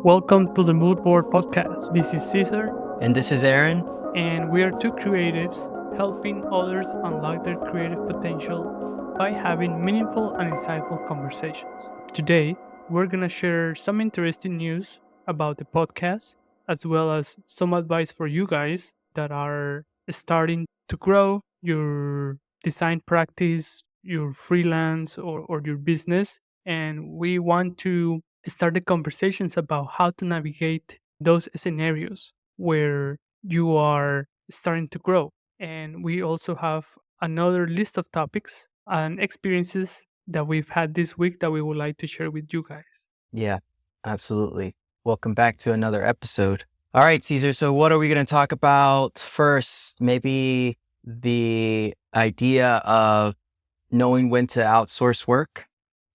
Welcome to the Moodboard Podcast. This is Cesar, And this is Aaron. and we are two creatives helping others unlock their creative potential by having meaningful and insightful conversations. Today, we're going to share some interesting news about the podcast, as well as some advice for you guys that are starting to grow your design practice, your freelance, or your business. And we want to start the conversations about how to navigate those scenarios where you are starting to grow. And we also have another list of topics and experiences that we've had this week that we would like to share with you guys. Yeah, absolutely. Welcome back to another episode. All right, Caesar. So what are we going to talk about first? Maybe the idea of knowing when to outsource work,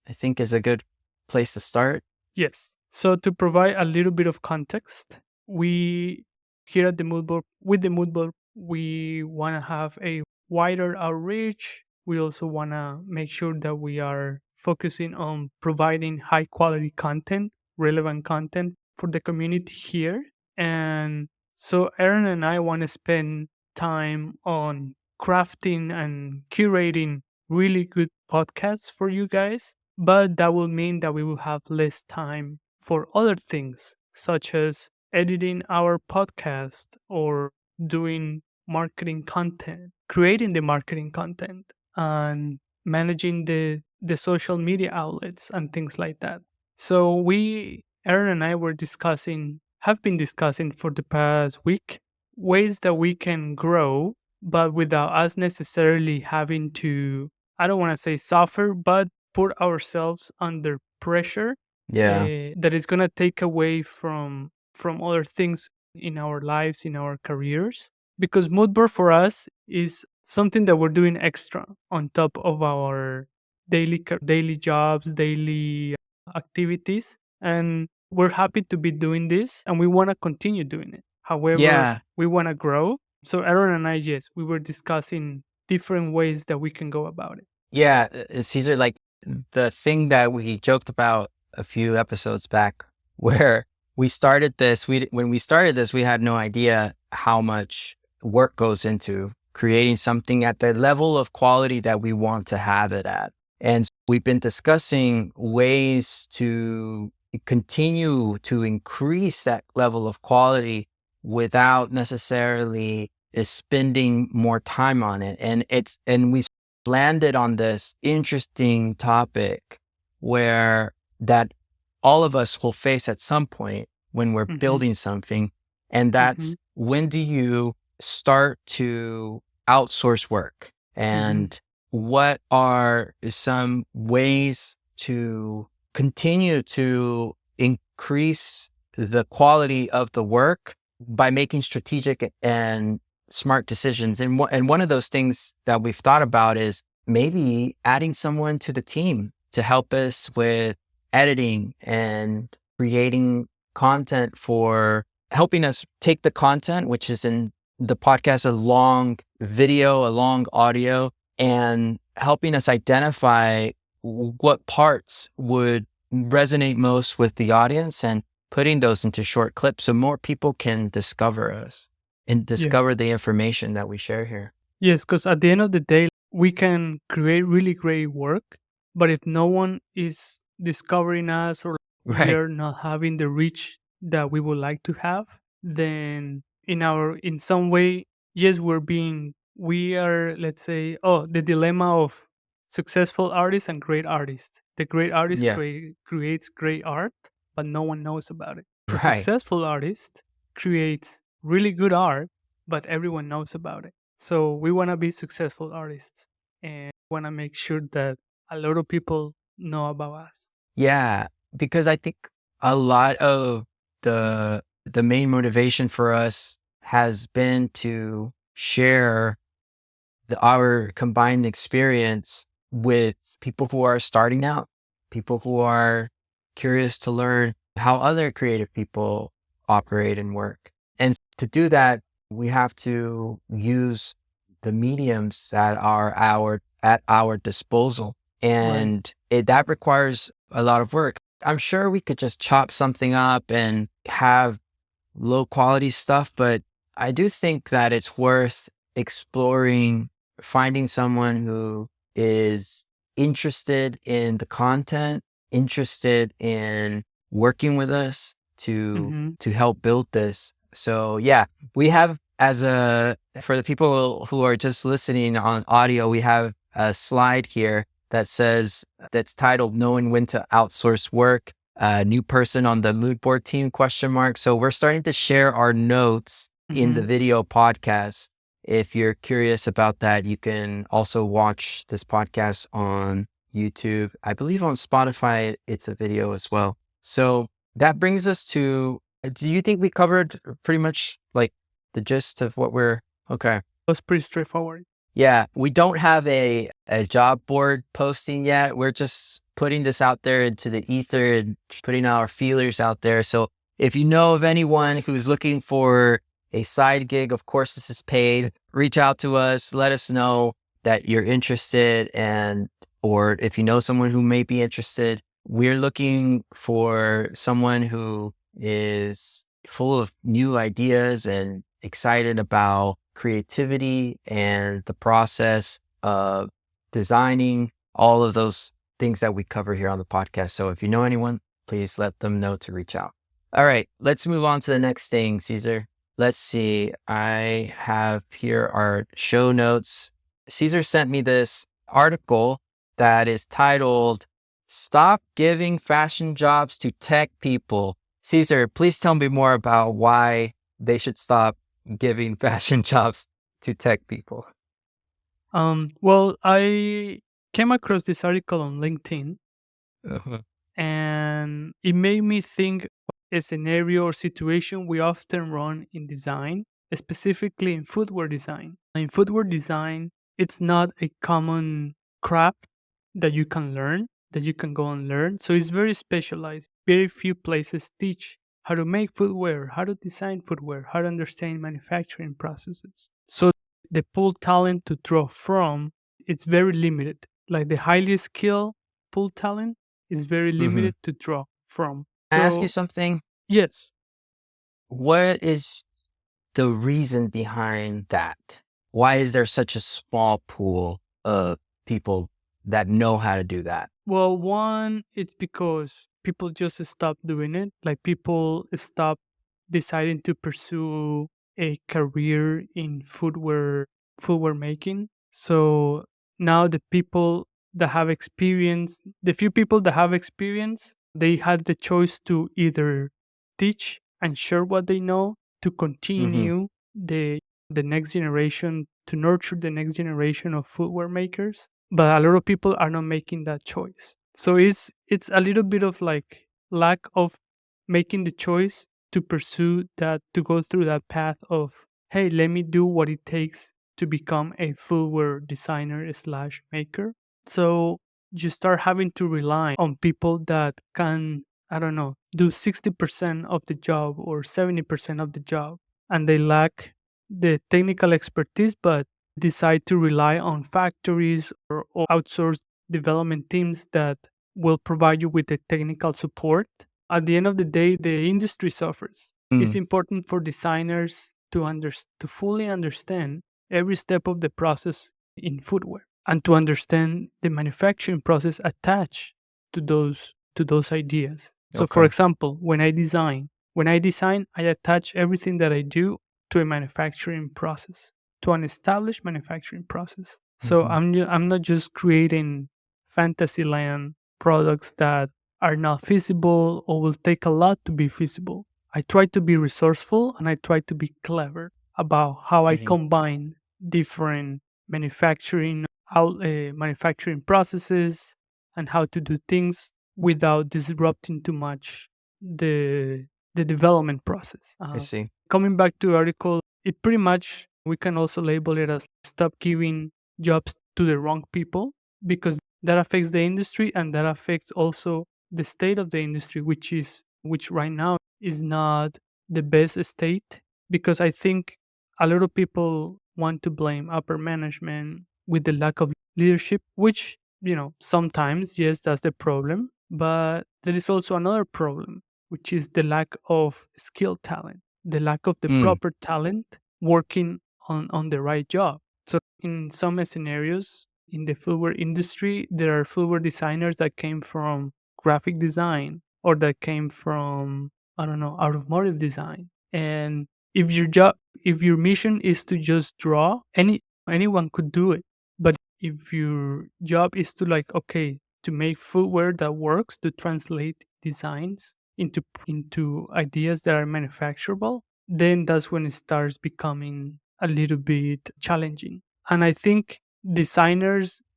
I think is a good place to start. Yes. So to provide a little bit of context, we here at the Moodboard, with the Moodboard, we want to have a wider outreach. We also want to make sure that we are focusing on providing high quality content, relevant content for the community here. And so Aaron and I want to spend time on crafting and curating really good podcasts for you guys, but that will mean that we will have less time for other things, such as editing our podcast or doing marketing content, creating the marketing content, and managing the social media outlets and things like that. So Aaron and I have been discussing for the past week ways that we can grow, but without us necessarily having to, I don't want to say suffer, but put ourselves under pressure Yeah. that is going to take away from other things in our lives, in our careers. Because Moodboard for us is something that we're doing extra on top of our daily jobs, daily activities, and we're happy to be doing this, and we want to continue doing it. However, Yeah. we want to grow. So Aaron and I, yes, we were discussing different ways that we can go about it. Yeah. Caesar, like the thing that we joked about a few episodes back where we started this, when we started this, we had no idea how much work goes into creating something at the level of quality that we want to have it at. And we've been discussing ways to continue to increase that level of quality without necessarily spending more time on it. And we landed on this interesting topic where that all of us will face at some point when we're Mhm. building something. And that's when do you start to outsource work? And what are some ways to continue to increase the quality of the work by making strategic and smart decisions? And one of those things that we've thought about is maybe adding someone to the team to help us with editing and creating content, for helping us take the content, which is in the podcast, a long video, a long audio, and helping us identify what parts would resonate most with the audience and putting those into short clips so more people can discover us and discover the information that we share here. Yes, because at the end of the day, we can create really great work, but if no one is discovering us or we Right. are not having the reach that we would like to have, then in some way, yes, we are, let's say, the dilemma of successful artists and great artists. The great artist Yeah. creates great art, but no one knows about it. The Right. successful artist creates really good art, but everyone knows about it. So we want to be successful artists and want to make sure that a lot of people know about us. Yeah, because I think a lot of the main motivation for us has been to share our combined experience with people who are starting out, people who are curious to learn how other creative people operate and work. And to do that, we have to use the mediums that are at our disposal. And that requires a lot of work. I'm sure we could just chop something up and have low quality stuff, but I do think that it's worth exploring, finding someone who is interested in the content, interested in working with us to help build this. So yeah, we have for the people who are just listening on audio, we have a slide here that's titled Knowing When to Outsource Work. New person on the Moodboard team, question mark. So we're starting to share our notes in the video podcast. If you're curious about that, you can also watch this podcast on YouTube. I believe on Spotify, it's a video as well. So that brings us to, do you think we covered pretty much like the gist of what okay. Was pretty straightforward. Yeah, we don't have a job board posting yet. We're just putting this out there into the ether and putting our feelers out there. So if you know of anyone who's looking for a side gig, of course, this is paid. Reach out to us. Let us know that you're interested, or if you know someone who may be interested. We're looking for someone who is full of new ideas and excited about creativity and the process of designing, all of those things that we cover here on the podcast. So if you know anyone, please let them know to reach out. All right, let's move on to the next thing, Cesar. Let's see. I have here our show notes. Cesar sent me this article that is titled, Stop Giving Fashion Jobs to Tech People. Cesar, please tell me more about why they should stop giving fashion jobs to tech people. Well, I came across this article on LinkedIn, and it made me think of a scenario or situation we often run in design, specifically in footwear design. In footwear design, it's not a common craft that you can learn, that you can go and learn. So it's very specialized. Very few places teach how to make footwear, how to design footwear, how to understand manufacturing processes. So the pool talent to draw from, it's very limited. Like the highly skilled pool talent is very limited to draw from. Can I ask you something? Yes. What is the reason behind that? Why is there such a small pool of people that know how to do that? Well, one, it's because people just stop doing it. Like people stop deciding to pursue a career in footwear making. So now the people that have experience, the few people that have experience, they had the choice to either teach and share what they know, to continue the next generation, to nurture the next generation of footwear makers, but a lot of people are not making that choice. So it's a little bit of like lack of making the choice to pursue that, to go through that path of, hey, let me do what it takes to become a footwear designer slash maker. So you start having to rely on people that can, I don't know, do 60% of the job or 70% of the job, and they lack the technical expertise, but decide to rely on factories or outsource development teams that will provide you with the technical support. At the end of the day, the industry suffers. It's important for designers to fully understand every step of the process in footwear and to understand the manufacturing process attached to those ideas. So for example, when I design, I attach everything that I do to a manufacturing process, to an established manufacturing process. So I'm not just creating fantasyland products that are not feasible or will take a lot to be feasible. I try to be resourceful and I try to be clever about how I combine different manufacturing processes and how to do things without disrupting too much the development process. I see. Coming back to the article, it pretty much, we can also label it as stop giving jobs to the wrong people, because that affects the industry and that affects also the state of the industry, which right now is not the best state, because I think a lot of people want to blame upper management with the lack of leadership, which, sometimes, yes, that's the problem. But there is also another problem, which is the lack of skill talent, the lack of the Mm. proper talent working on the right job. So in some scenarios in the footwear industry, there are footwear designers that came from graphic design or that came from, I don't know, automotive design. And if your job, if your mission is to just draw, anyone could do it. But if your job is to like, okay, to make footwear that works, to translate designs into ideas that are manufacturable, then that's when it starts becoming a little bit challenging. And I think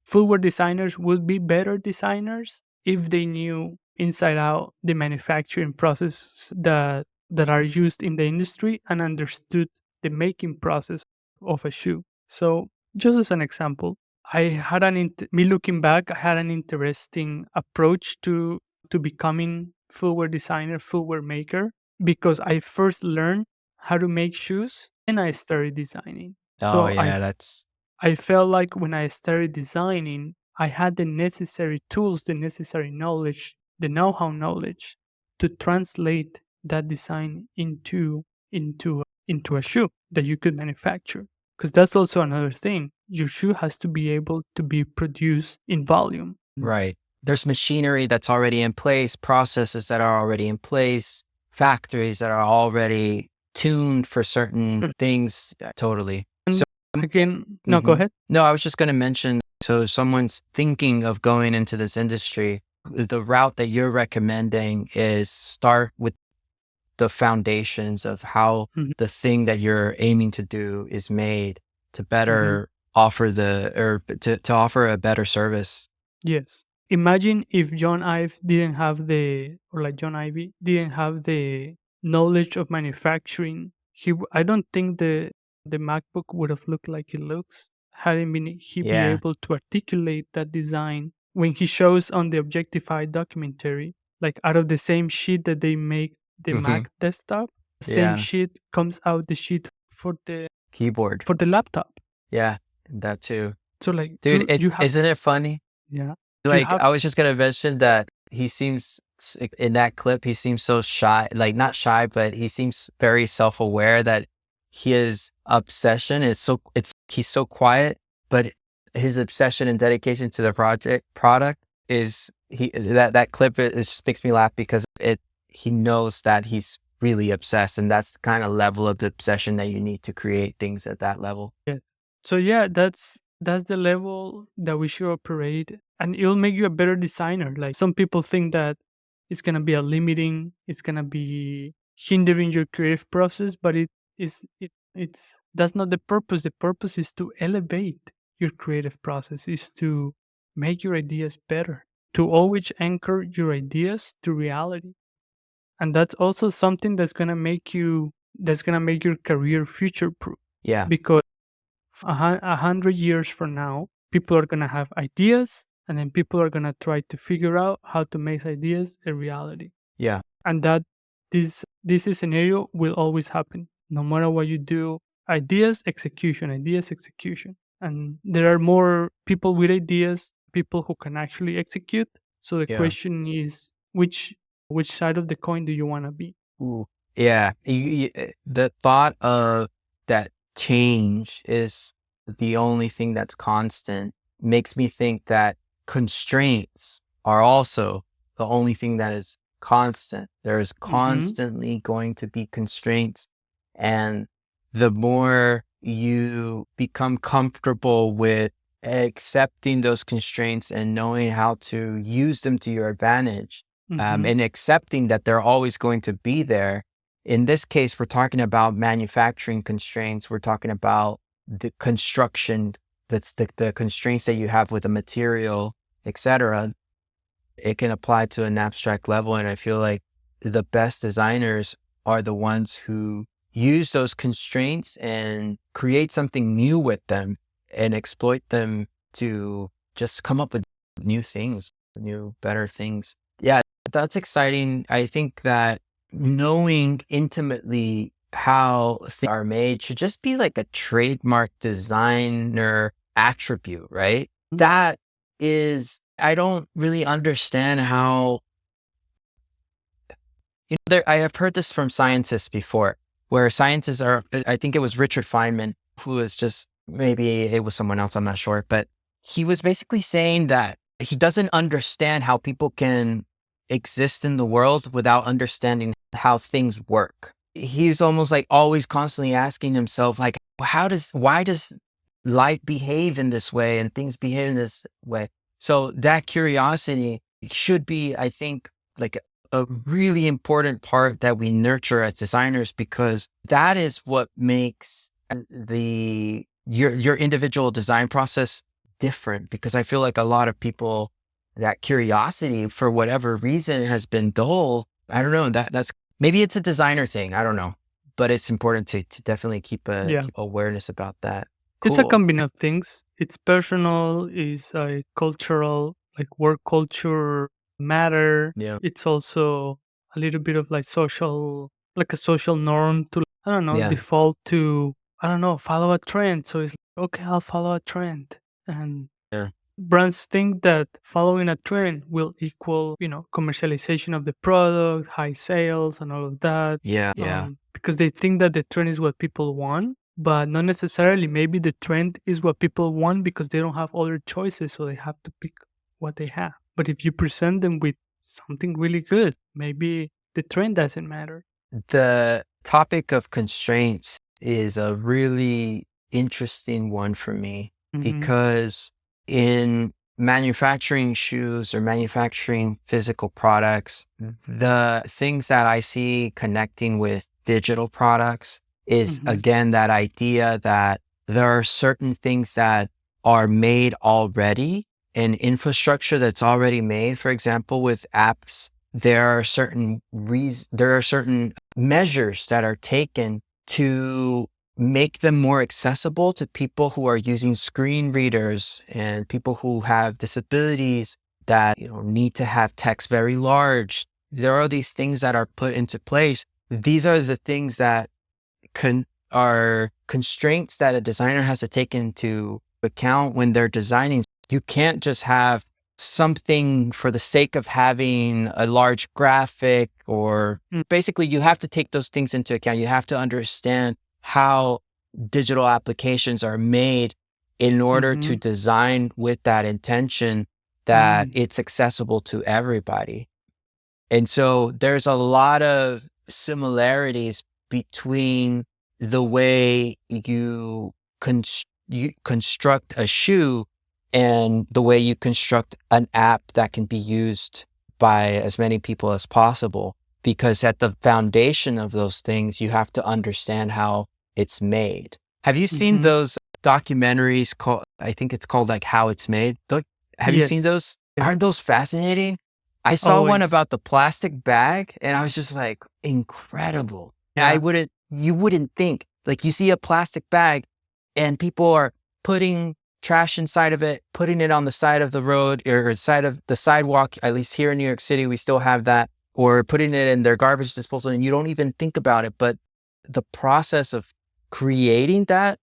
footwear designers would be better designers if they knew inside out the manufacturing process that are used in the industry and understood the making process of a shoe. So just as an example, me looking back, I had an interesting approach to becoming footwear designer, footwear maker, because I first learned how to make shoes and I started designing. Oh So yeah, that's I felt like when I started designing, I had the necessary tools, the necessary knowledge, the know-how knowledge to translate that design into a shoe that you could manufacture. Because that's also another thing. Your shoe has to be able to be produced in volume. right. There's machinery that's already in place, processes that are already in place, factories that are already tuned for certain Mm. things. Totally. And So again, no, go Mhm. ahead. No, I was just going to mention, so if someone's thinking of going into this industry, the route that you're recommending is start with the foundations of how Mhm, the thing that you're aiming to do is made to mhm. better offer to offer a better service. Yes. Imagine if John Ive didn't have the, or like John Ivy didn't have the knowledge of manufacturing. I don't think the MacBook would have looked like it looks. Hadn't been he be Yeah. able to articulate that design when he shows on the Objectified documentary, like out of the same sheet that they make the Hmm. Mac desktop, the same Yeah. sheet comes out the sheet Keyboard. for the laptop. Yeah. That too. So like Dude, you have, isn't it funny? yeah, you Like, have. I was just gonna mention that in that clip, he seems so shy, like not shy, but he seems very self-aware that his obsession is he's so quiet, but his obsession and dedication to the product is that clip, it just makes me laugh because he knows that he's really obsessed, and that's the kind of level of obsession that you need to create things at that level. Yes. So yeah, that's the level that we should operate, and it'll make you a better designer. Like some people think that it's gonna be hindering your creative process, but it's that's not the purpose. The purpose is to elevate your creative process, is to make your ideas better, to always anchor your ideas to reality. And that's also something that's gonna make your career future proof, Yeah. because 100 years from now, people are gonna have ideas, and then people are gonna try to figure out how to make ideas a reality. Yeah. And that this scenario will always happen, no matter what you do. Ideas, execution, and there are more people with ideas, people who can actually execute. So the Yeah. question is, which side of the coin do you want to be? Ooh. Yeah. The thought of that change is the only thing that's constant makes me think that constraints are also the only thing that is constant. There is Mm-hmm. constantly going to be constraints. And the more you become comfortable with accepting those constraints and knowing how to use them to your advantage, Mm-hmm. and accepting that they're always going to be there. In this case, we're talking about manufacturing constraints. We're talking about the construction, that's the constraints that you have with a material, etc. It can apply to an abstract level. And I feel like the best designers are the ones who use those constraints and create something new with them and exploit them to just come up with new things, new, better things. Yeah, that's exciting. I think that knowing intimately how things are made should just be like a trademark designer attribute, right? That is, I don't really understand how I have heard this from scientists before, where scientists are, I think it was Richard Feynman, who was just, maybe it was someone else, I'm not sure, but he was basically saying that he doesn't understand how people can exist in the world without understanding how things work. He's almost like always constantly asking himself, like, why does life behave in this way and things behave in this way? So that curiosity should be, I think, like a really important part that we nurture as designers, because that is what makes your individual design process different. Because I feel like a lot of people, that curiosity for whatever reason has been dull. I don't know, that's maybe it's a designer thing. I don't know, but it's important to definitely keep Yeah. keep awareness about that. It's a Cool. combination of things. It's personal, it's cultural, like work culture matter. Yeah. It's also a little bit of like social, like a social norm to, I don't know, Yeah. default to, I don't know, follow a trend. So it's like, okay, I'll follow a trend. And Yeah. brands think that following a trend will equal, commercialization of the product, high sales, and all of that. Yeah. Yeah. Because they think that the trend is what people want, but not necessarily. Maybe the trend is what people want because they don't have other choices, so they have to pick what they have. But if you present them with something really good, maybe the trend doesn't matter. The topic of constraints is a really interesting one for me, Hmm. because in manufacturing shoes or manufacturing physical products, the things that I see connecting with digital products is, Hmm. again, that idea that there are certain things that are made already, and infrastructure that's already made. For example, with apps, there are certain measures that are taken to make them more accessible to people who are using screen readers and people who have disabilities that need to have text very large. There are these things that are put into place. These are the things that are constraints that a designer has to take into account when they're designing. You can't just have something for the sake of having a large graphic, or basically you have to take those things into account. You have to understand how digital applications are made in order to Hmm. design with that intention that Mm. it's accessible to everybody. And so there's a lot of similarities between the way you construct a shoe and the way you construct an app that can be used by as many people as possible. Because at the foundation of those things, you have to understand how it's made. Have you seen Mhm. those documentaries called, I think it's called like How It's Made? Have you seen Yes. those? Yes. Aren't those fascinating? I saw one Always. about the plastic bag and I was just like, incredible. Yeah. You wouldn't think, like, you see a plastic bag and people are putting trash inside of it, putting it on the side of the road or side of the sidewalk. At least here in New York City, we still have that, or putting it in their garbage disposal, and you don't even think about it. But the process of creating that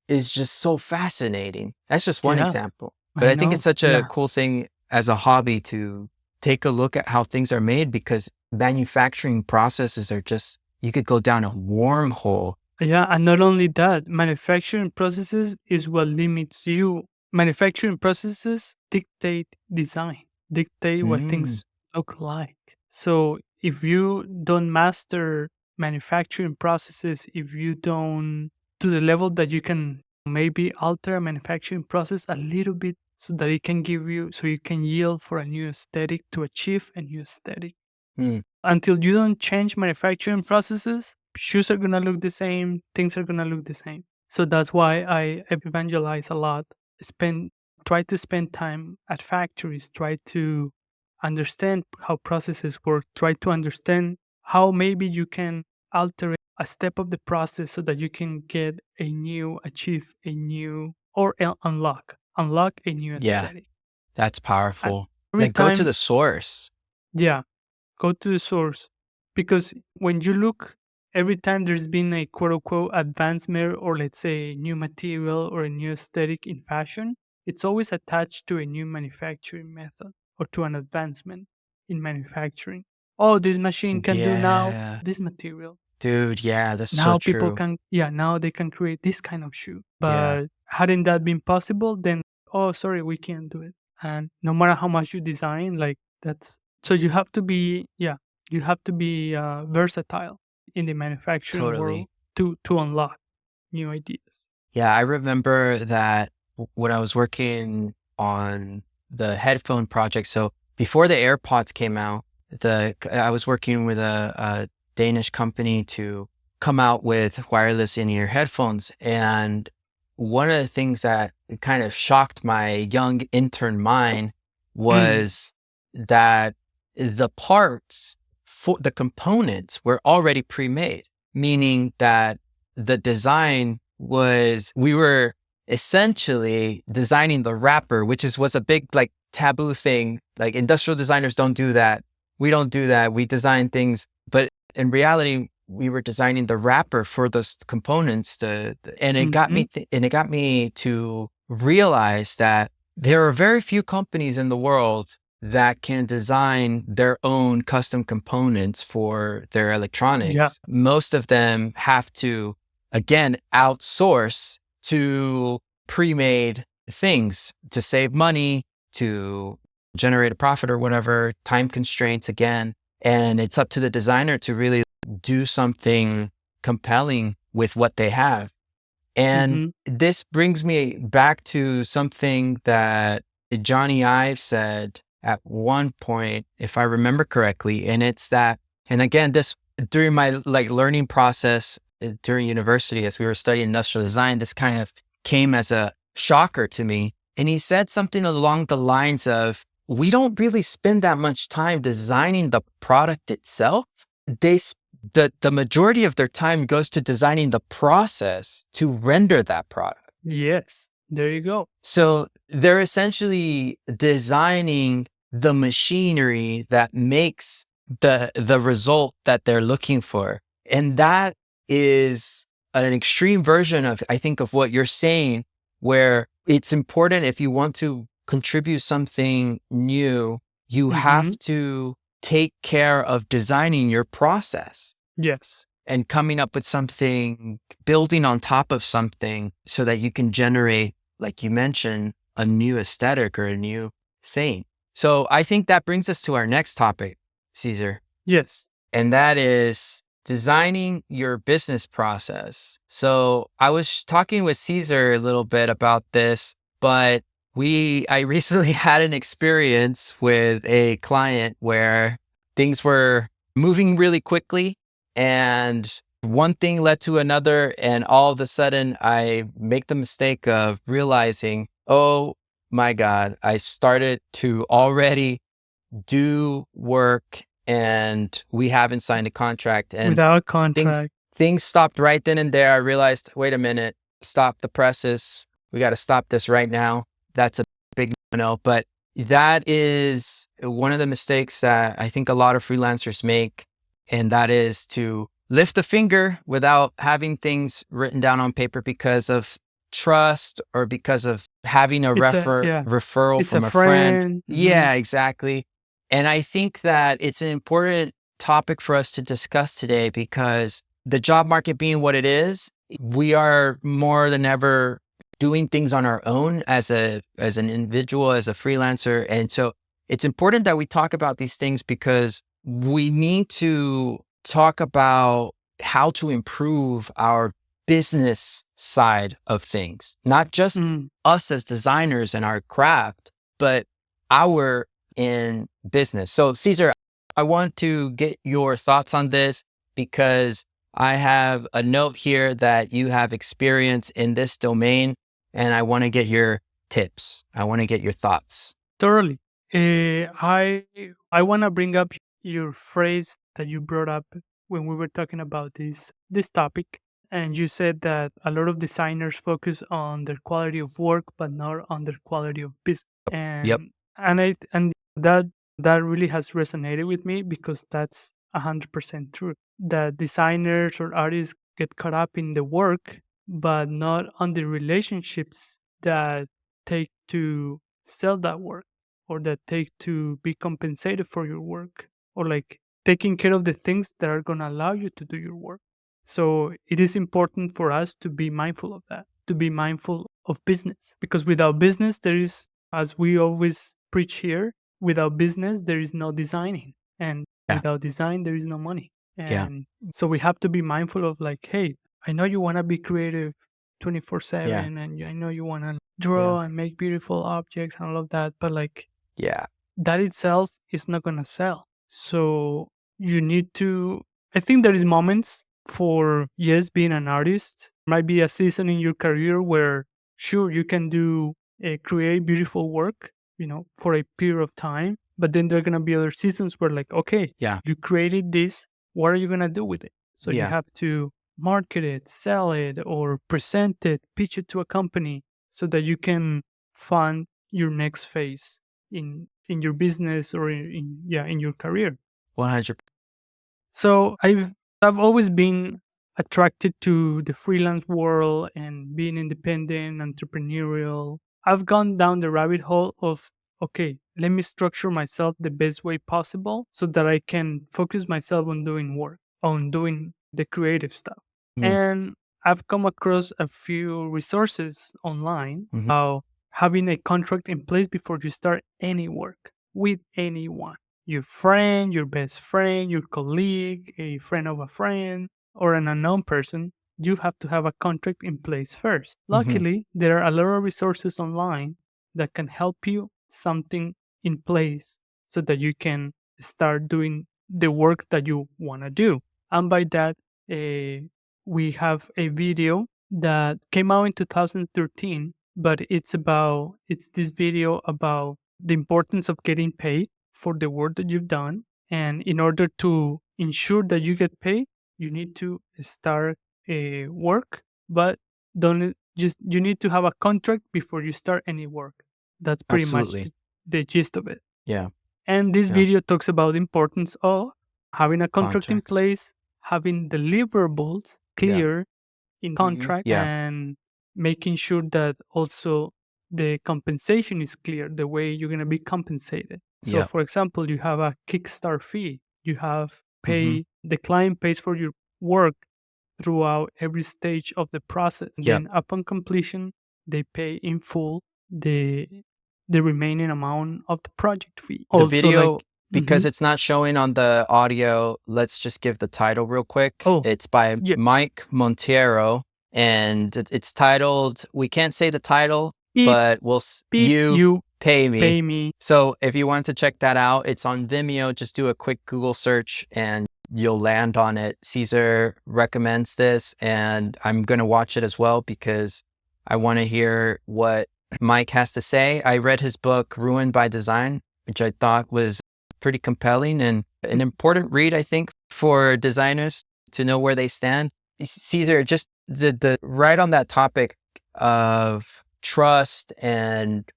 is just so fascinating. That's just one Yeah. example. But I I think it's know. such a Yeah. cool thing as a hobby to take a look at how things are made, because manufacturing processes are just, you could go down a wormhole. Yeah, and not only that, manufacturing processes is what limits you. Manufacturing processes dictate design, dictate what Mm, things look like. So if you don't master manufacturing processes, if you don't, to the level that you can maybe alter a manufacturing process a little bit so that it can give you, so you can yield for a new aesthetic to achieve a new aesthetic. mm, Until you don't change manufacturing processes, shoes are gonna look the same, things are gonna look the same. So that's why I evangelize a lot. Spend Try to spend time at factories, try to understand how processes work, try to understand how maybe you can alter a step of the process so that you can achieve a new, or unlock a new yeah, aesthetic. that's And powerful. every Like, go to time, the source. yeah, go to the source, because when you look, every time there's been a quote unquote advancement, or let's say a new material or a new aesthetic in fashion, it's always attached to a new manufacturing method or to an advancement in manufacturing. oh, this machine can do now Yeah. this material. Dude, yeah, that's so Now people true. can, now they can create this kind of shoe. Yeah, But hadn't that been possible, then, oh, sorry, we can't do it. And no matter how much you design, like that's, so you have to be, you have to be versatile in the manufacturing world totally. to unlock new ideas. Yeah, I remember that when I was working on the headphone project. So before the AirPods came out, I was working with a Danish company to come out with wireless in-ear headphones. And one of the things that kind of shocked my young intern mind Mm, was that the parts for the components were already pre-made, meaning that the design was, we were essentially designing the wrapper, which was a big like taboo thing. Like industrial designers don't do that. We don't do that. We design things, but in reality, we were designing the wrapper for those components. And it got mhm. me, and it got me to realize that there are very few companies in the world that can design their own custom components for their Yeah. electronics. Most of them have to, again, outsource to pre-made things to save money, to generate a profit or whatever, time constraints again. And it's up to the designer to really do something compelling with what they have. And Mhm. this brings me back to something that Johnny Ive said at one point, if I remember correctly. And it's that, and again, this during my like learning process during university, as we were studying industrial design, this kind of came as a shocker to me. And he said something along the lines of, we don't really spend that much time designing the product itself. They the majority of their time goes to designing the process to render that product. Yes. There you go. So they're essentially designing the machinery that makes the result that they're looking for. And that is an extreme version of, I think, of what you're saying, where it's important, if you want to contribute something new, you have Mhm. to take care of designing your process Yes. and coming up with something, building on top of something so that you can generate, like you mentioned, a new aesthetic or a new thing. So I think that brings us to our next topic, Cesar, Yes. and that is designing your business process. So I was talking with Cesar a little bit about this, but I recently had an experience with a client where things were moving really quickly and one thing led to another. And all of a sudden I make the mistake of realizing, oh my God, I started to already do work and we haven't signed a contract, and Without things contract. things stopped right then and there. I realized, wait a minute, stop the presses. We got to stop this right now. That's a big no. But that is one of the mistakes that I think a lot of freelancers make, and that is to lift a finger without having things written down on paper because of trust or because of having a referral It's a from a friend. friend. Mhm. Yeah, exactly. And I think that it's an important topic for us to discuss today because the job market being what it is, we are more than ever doing things on our own as an individual, as a freelancer. And so it's important that we talk about these things because we need to talk about how to improve our business side of things, not just Mm. us as designers and our craft, but our in business. So, Cesar, I want to get your thoughts on this because I have a note here that you have experience in this domain, and I want to get your tips. I want to get your thoughts. Totally. I want to bring up your phrase that you brought up when we were talking about this topic, and you said that a lot of designers focus on their quality of work, but not on their quality of business. Yep. And that really has resonated with me because that's 100% true. That designers or artists get caught up in the work, but not on the relationships that take to sell that work or that take to be compensated for your work or like taking care of the things that are going to allow you to do your work. So it is important for us to be mindful of that, to be mindful of business, because without business, there is, as we always preach here, without business, there is no designing. And Yeah. without design, there is no money. Yeah. And so we have to be mindful of like, hey, I know you want to be creative 24/7, and I know you want to draw and make beautiful objects and all of that, but like, Yeah. that itself is not going to sell. So you need to, I think there is moments for, yes, being an artist. Might be a season in your career where, sure, you can do create beautiful work, for a period of time. But then there are going to be other seasons where, like, okay, Yeah. you created this. What are you going to do with it? So you Yeah. have to market it, sell it, or present it, pitch it to a company so that you can fund your next phase in your business or in your career. 100. So I've always been attracted to the freelance world and being independent, entrepreneurial. I've gone down the rabbit hole of, okay, let me structure myself the best way possible so that I can focus myself on doing work, on doing the creative stuff. Mhm. And I've come across a few resources online Mhm. about having a contract in place before you start any work with anyone, your friend, your best friend, your colleague, a friend of a friend, or an unknown person. You have to have a contract in place first. Mhm. Luckily, there are a lot of resources online that can help you something in place so that you can start doing the work that you want to do. And by that, we have a video that came out in 2013, but it's this video about the importance of getting paid for the work that you've done. And in order to ensure that you get paid, you need to start a work, but don't just you need to have a contract before you start any work. That's pretty much Absolutely. the gist of it. Yeah. And this Yeah. video talks about the importance of having a contract in Contracts. place, having deliverables Yeah. clear in contract, Yeah. and making sure that also the compensation is clear, the way you're going to be compensated. So, Yeah. for example, you have a Kickstart fee, you have Mhm. the client pays for your work throughout every stage of the process. Yep. Then, upon completion, they pay in full the the remaining amount of the project fee. The Also, video, like, because it's not showing on the audio, let's just give the title real quick. Oh, It's by yeah. Mike Montero, and it's titled, we can't say the title, Beep, but beep, you pay me. pay me. So if you want to check that out, it's on Vimeo. Just do a quick Google search and you'll land on it. Cesar recommends this, and I'm going to watch it as well because I want to hear what Mike has to say. I read his book, Ruined by Design, which I thought was pretty compelling and an important read, I think, for designers to know where they stand. Cesar, just the right on that topic of trust and,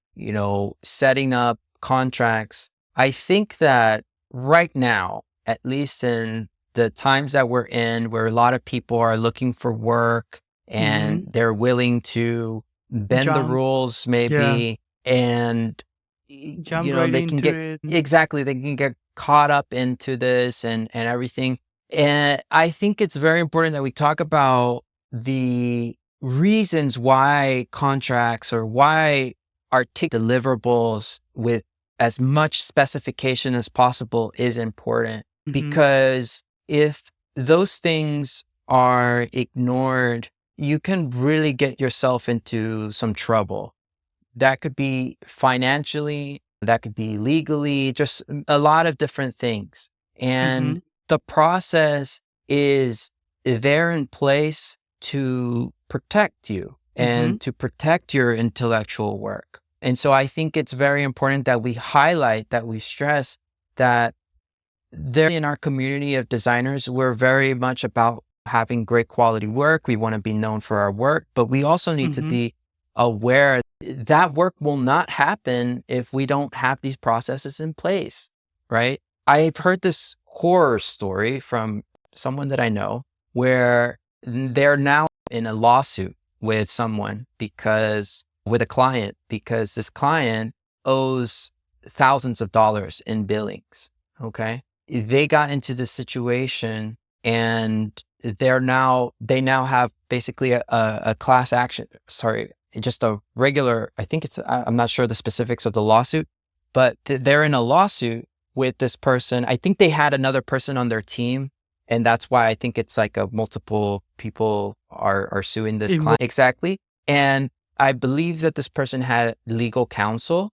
setting up contracts. I think that right now, at least in the times that we're in, where a lot of people are looking for work and they're willing to bend the Jump. rules maybe, and Jump right they can into get it. exactly, they can get caught up into this and everything. And I think it's very important that we talk about the reasons why contracts or why deliverables with as much specification as possible is important. Because if those things are ignored, you can really get yourself into some trouble. That could be financially, that could be legally, just a lot of different things. And the process is there in place to protect you and to protect your intellectual work. And so I think it's very important that we highlight, that we stress that there in our community of designers, we're very much about having great quality work. We want to be known for our work, but we also need to be aware that work will not happen if we don't have these processes in place, right? I've heard this horror story from someone that I know where they're now in a lawsuit with someone with a client, because this client owes thousands of dollars in billings. Okay. they got into this situation and they now have basically a class action, sorry, just a regular, I think I'm not sure the specifics of the lawsuit, but they're in a lawsuit with this person. I think they had another person on their team, and that's why I think it's like a multiple people are suing this client. Exactly. And I believe that this person had legal counsel,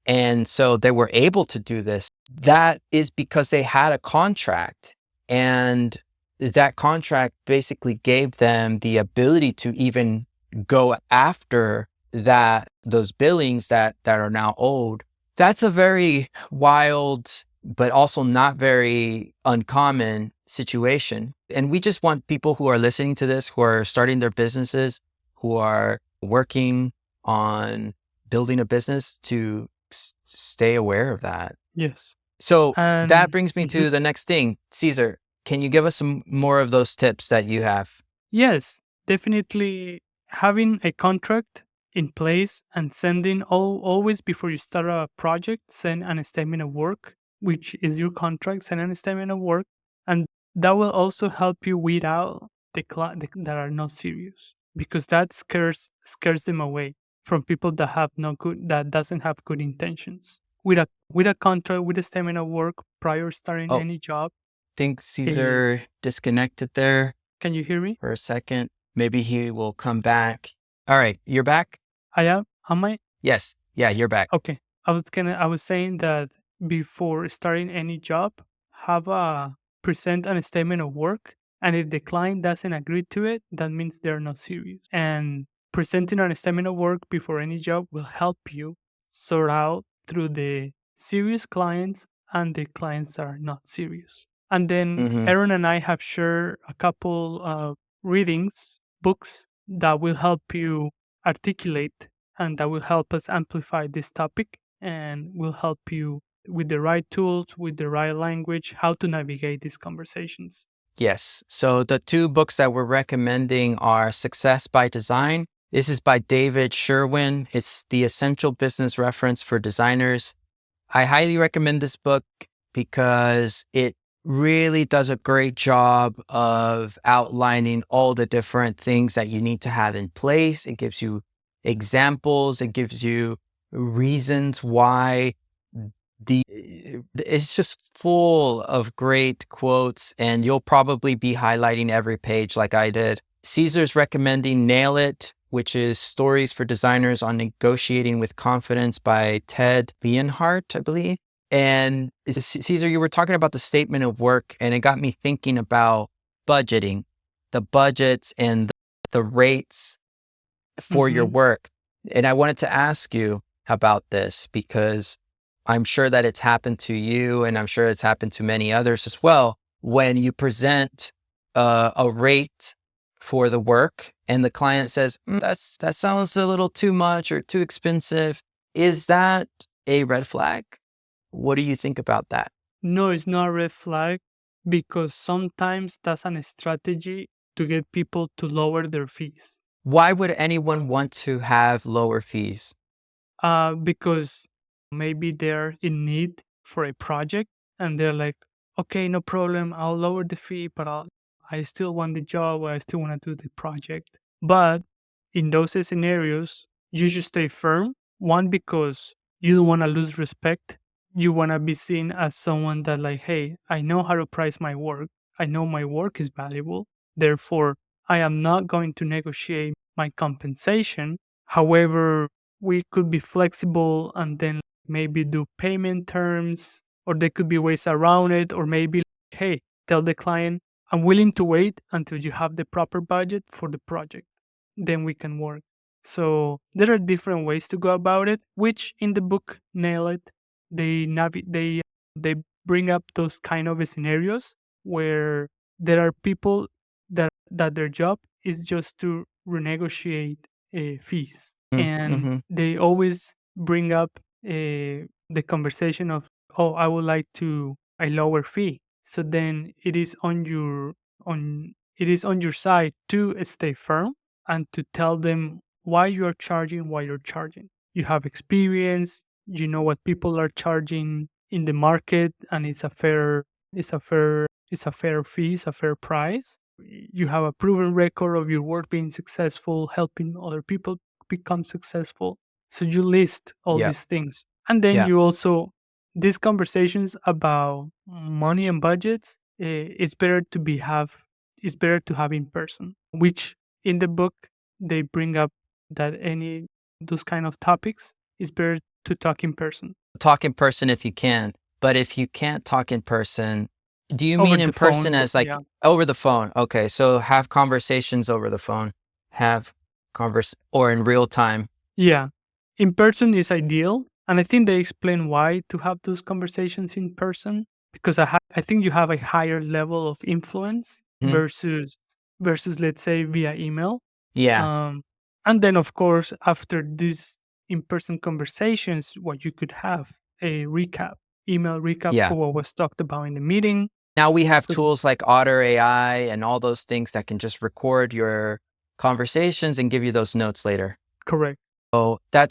and so they were able to do this. That is because they had a contract, and that contract basically gave them the ability to even go after those billings that are now owed. That's a very wild, but also not very uncommon situation. And we just want people who are listening to this, who are starting their businesses, who are working on building a business, to stay aware of that. Yes. So that brings me to the next thing. Cesar, can you give us some more of those tips that you have? Yes, definitely having a contract in place and sending always before you start a project, send an statement of work, which is your contract, send a statement of work. And that will also help you weed out the that are not serious, because that scares them away from people that doesn't have good intentions. With a contract, with a statement of work prior starting any job. I think Cesar disconnected there. Can you hear me? For a second. Maybe he will come back. All right, you're back? I am. Am I? Yes. Yeah, you're back. Okay. I was saying that before starting any job, present a statement of work, and if the client doesn't agree to it, that means they're not serious. And presenting a statement of work before any job will help you sort out through the serious clients and the clients that are not serious. And then Aaron and I have shared a couple of books that will help you articulate and that will help us amplify this topic and will help you with the right tools, with the right language, how to navigate these conversations. Yes. So the two books that we're recommending are Success by Design. This is by David Sherwin. It's the essential business reference for designers. I highly recommend this book because it really does a great job of outlining all the different things that you need to have in place. It gives you examples. It gives you reasons why. It's just full of great quotes, and you'll probably be highlighting every page like I did. Cesar's recommending Nail It, which is Stories for Designers on Negotiating with Confidence by Ted Leonhardt, I believe. And Cesar, you were talking about the statement of work, and it got me thinking about budgeting, the budgets and the rates for your work. And I wanted to ask you about this because I'm sure that it's happened to you, and I'm sure it's happened to many others as well. When you present a rate for the work and the client says, that sounds a little too much or too expensive, is that a red flag? What do you think about that? No, it's not a red flag, because sometimes that's a strategy to get people to lower their fees. Why would anyone want to have lower fees? Because maybe they're in need for a project and they're like, okay, no problem, I'll lower the fee, but I still want the job, or I still want to do the project. But in those scenarios, you should stay firm. One, because you don't want to lose respect. You want to be seen as someone that, like, hey, I know how to price my work. I know my work is valuable. Therefore, I am not going to negotiate my compensation. However, we could be flexible and then maybe do payment terms, or there could be ways around it, or maybe, hey, tell the client, I'm willing to wait until you have the proper budget for the project. Then we can work. So there are different ways to go about it, which in the book, Nail It, they bring up those kind of scenarios where there are people that their job is just to renegotiate fees. And they always bring up the conversation of, oh, I would like a lower fee. So then it is on your side to stay firm and to tell them why you're charging. You have experience, you know what people are charging in the market, and it's a fair it's a fair fee, it's a fair price. You have a proven record of your work being successful, helping other people become successful. So you list all Yeah. these things. And then Yeah. you also, these conversations about money and budgets, it's better to have in person, which in the book they bring up that any those kind of topics is better to talk in person. Talk in person if you can, but if you can't talk in person, do you Over mean the in person phone, as like yeah. over the phone? Okay, so have conversations over the phone, have or in real time. Yeah. In person is ideal. And I think they explain why to have those conversations in person because I think you have a higher level of influence Mhm. versus let's say via email. Yeah, Um, and then of course after these in-person conversations, what you could have a email recap yeah. of what was talked about in the meeting. Now we have So tools like Otter AI and all those things that can just record your conversations and give you those notes later. correct. So that.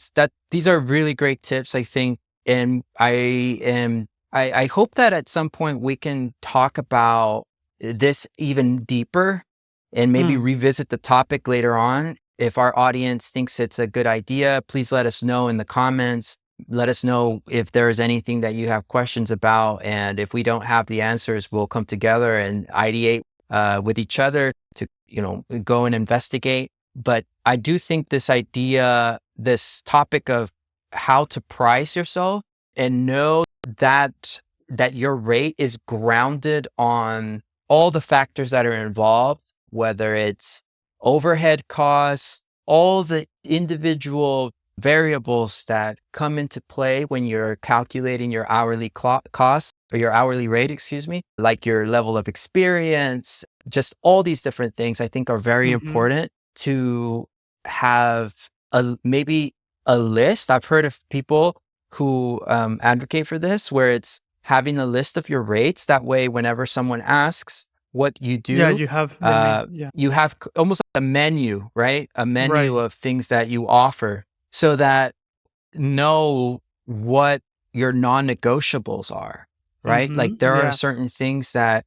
These are really great tips, I think, and I hope that at some point we can talk about this even deeper and maybe Mm. revisit the topic later on. If our audience thinks it's a good idea, please let us know in the comments. Let us know if there is anything that you have questions about, and if we don't have the answers, we'll come together and ideate with each other to go and investigate. But I do think this topic of how to price yourself and know that your rate is grounded on all the factors that are involved, whether it's overhead costs, all the individual variables that come into play when you're calculating your hourly cost or your hourly rate, excuse me, like your level of experience, just all these different things I think are very Hmm. important to have maybe a list. I've heard of people who advocate for this, where it's having a list of your rates. That way, whenever someone asks what you Yeah, do, you have the main. Yeah. you have almost like a menu, right? A menu Right. of things that you offer so that know what your non-negotiables are, right? Like there are Yeah. certain things that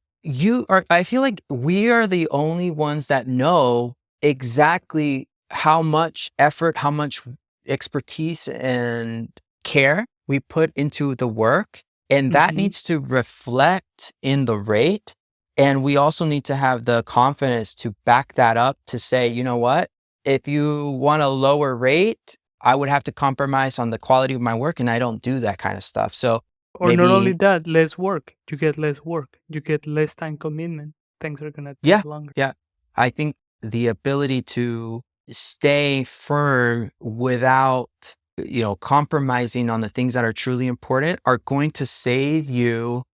I feel like we are the only ones that know exactly how much effort, how much expertise and care we put into the work. And that Hmm. needs to reflect in the rate. And we also need to have the confidence to back that up to say, you know what? If you want a lower rate, I would have to compromise on the quality of my work, and I don't do that kind of stuff. So Or not only maybe, that, less work. You get less work. You get less time commitment. Things are gonna yeah, take longer. yeah. I think the ability to stay firm without, compromising on the things that are truly important are going to save you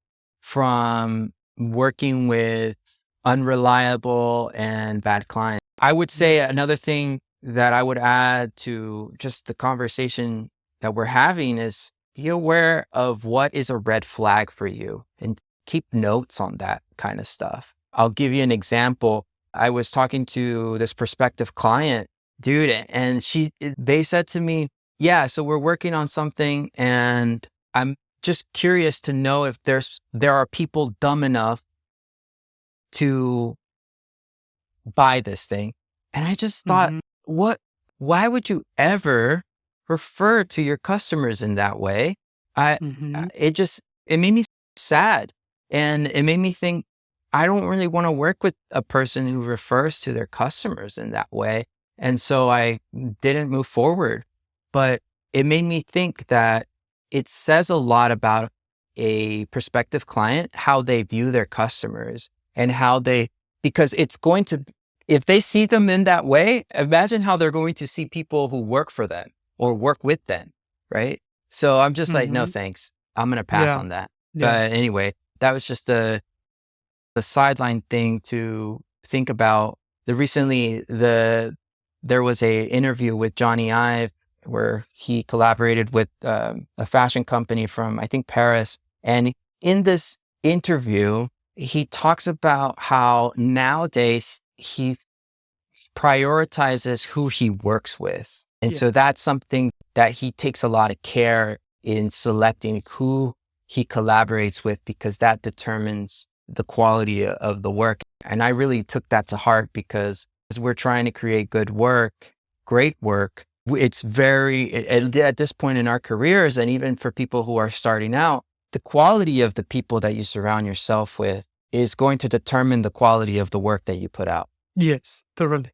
from working with unreliable and bad clients. I would say Yes. another thing that I would add to just the conversation that we're having is be aware of what is a red flag for you and keep notes on that kind of stuff. I'll give you an example. I was talking to this prospective client, dude, and they said to me, yeah, so we're working on something and I'm just curious to know if there are people dumb enough to buy this thing. And I just thought, Hmm. why would you ever refer to your customers in that way? Hmm. It made me sad. And it made me think, I don't really want to work with a person who refers to their customers in that way. And so I didn't move forward. But it made me think that it says a lot about a prospective client, how they view their customers and because it's going to, if they see them in that way, imagine how they're going to see people who work for them or work with them, right? So I'm just like, no, Hmm. thanks. I'm going to pass Yeah. on that. Yeah. But anyway, that was just the sideline thing to think about. There was a interview with Johnny Ive where he collaborated with a fashion company from, I think, Paris. And in this interview, he talks about how nowadays he prioritizes who he works with. And Yeah. so that's something that he takes a lot of care in selecting who he collaborates with, because that determines the quality of the work. And I really took that to heart, because as we're trying to create good work, great work, it's very, at this point in our careers, and even for people who are starting out, the quality of the people that you surround yourself with is going to determine the quality of the work that you put out. Yes, totally.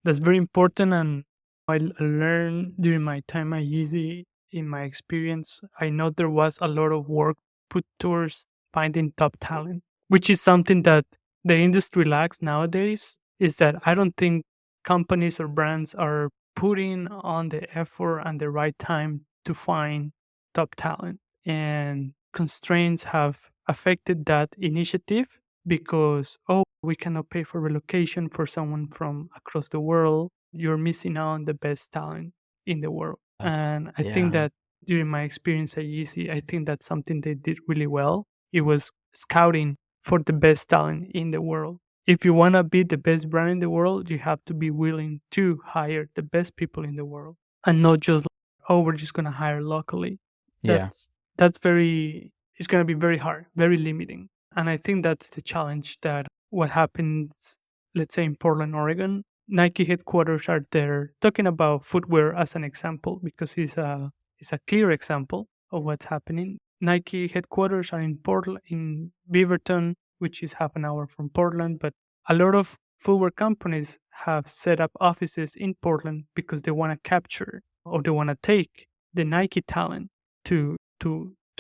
That's very important, and I learned during my time at Yeezy, in my experience, I know there was a lot of work put towards finding top talent, which is something that the industry lacks nowadays. Is that I don't think companies or brands are putting on the effort and the right time to find top talent, and constraints have affected that initiative because, oh, we cannot pay for relocation for someone from across the world. You're missing out on the best talent in the world. And I think Yeah. that during my experience at Yeezy, I think that's something they did really well. It was scouting for the best talent in the world. If you want to be the best brand in the world, you have to be willing to hire the best people in the world, and not just like, oh, we're just going to hire locally. Yeah. That's very, it's going to be very hard, very limiting. And I think that's the challenge, that what happens, let's say in Portland, Oregon, Nike headquarters are there, talking about footwear as an example, because it's a clear example of what's happening. Nike headquarters are in Portland, in Beaverton, which is half an hour from Portland, but a lot of footwear companies have set up offices in Portland because they want to capture, or they want to take the Nike talent to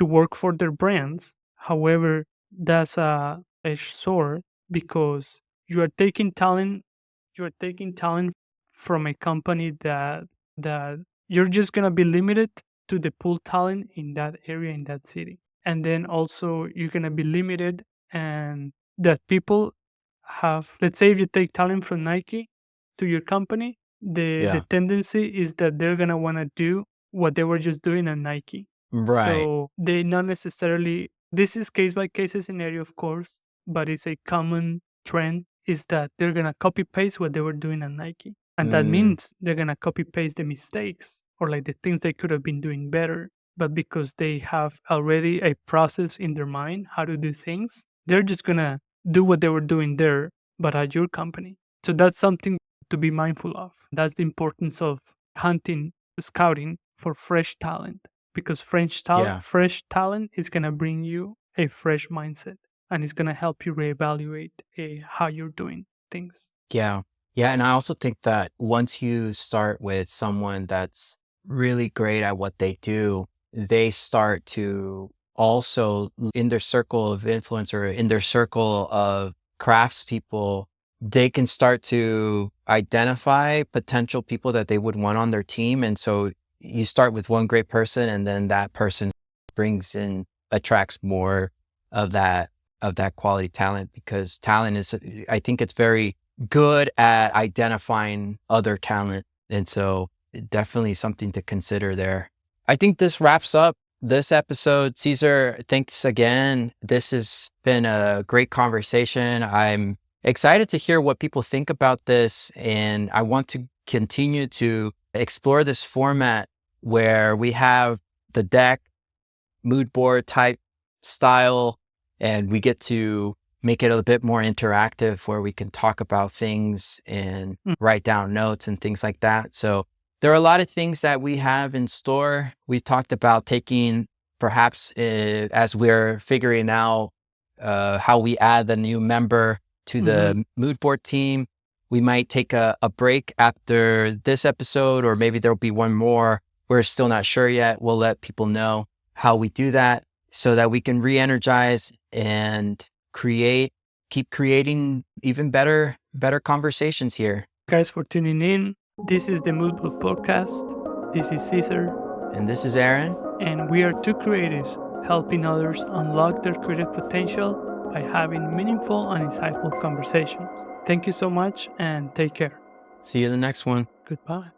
work for their brands. However, that's a sword, because you are taking talent from a company that you're just gonna be limited to the pool talent in that area, in that city. And then also you're gonna be limited, and that people have, let's say if you take talent from Nike to your company, the Yeah. tendency is that they're gonna wanna do what they were just doing at Nike. Right. So they not necessarily, this is case by case scenario, of course, but it's a common trend, is that they're gonna copy paste what they were doing at Nike. And that Mm, means they're gonna copy paste the mistakes, or like the things they could have been doing better. But because they have already a process in their mind how to do things, they're just gonna do what they were doing there, but at your company. So that's something to be mindful of. That's the importance of hunting, scouting for fresh talent, because yeah. fresh talent is going to bring you a fresh mindset, and it's going to help you reevaluate how you're doing things. Yeah. Yeah. And I also think that once you start with someone that's really great at what they do, they start to also, in their circle of influence or in their circle of craftspeople, they can start to identify potential people that they would want on their team. And so you start with one great person, and then that person attracts more of that quality talent, because talent is, I think it's very good at identifying other talent. And so definitely something to consider there. I think this wraps up this episode. Cesar, thanks again. This has been a great conversation. I'm excited to hear what people think about this, and I want to continue to explore this format where we have the deck, mood board type style, and we get to make it a bit more interactive, where we can talk about things and write down notes and things like that. So there are a lot of things that we have in store. We talked about taking, perhaps as we're figuring out how we add the new member to the mood board team, we might take a break after this episode, or maybe there'll be one more. We're still not sure yet. We'll let people know how we do that, so that we can re-energize and keep creating even better conversations here. Guys, for tuning in. This is the Moodboard Podcast. This is Cesar. And this is Aaron. And we are two creatives helping others unlock their creative potential by having meaningful and insightful conversations. Thank you so much, and take care. See you in the next one. Goodbye.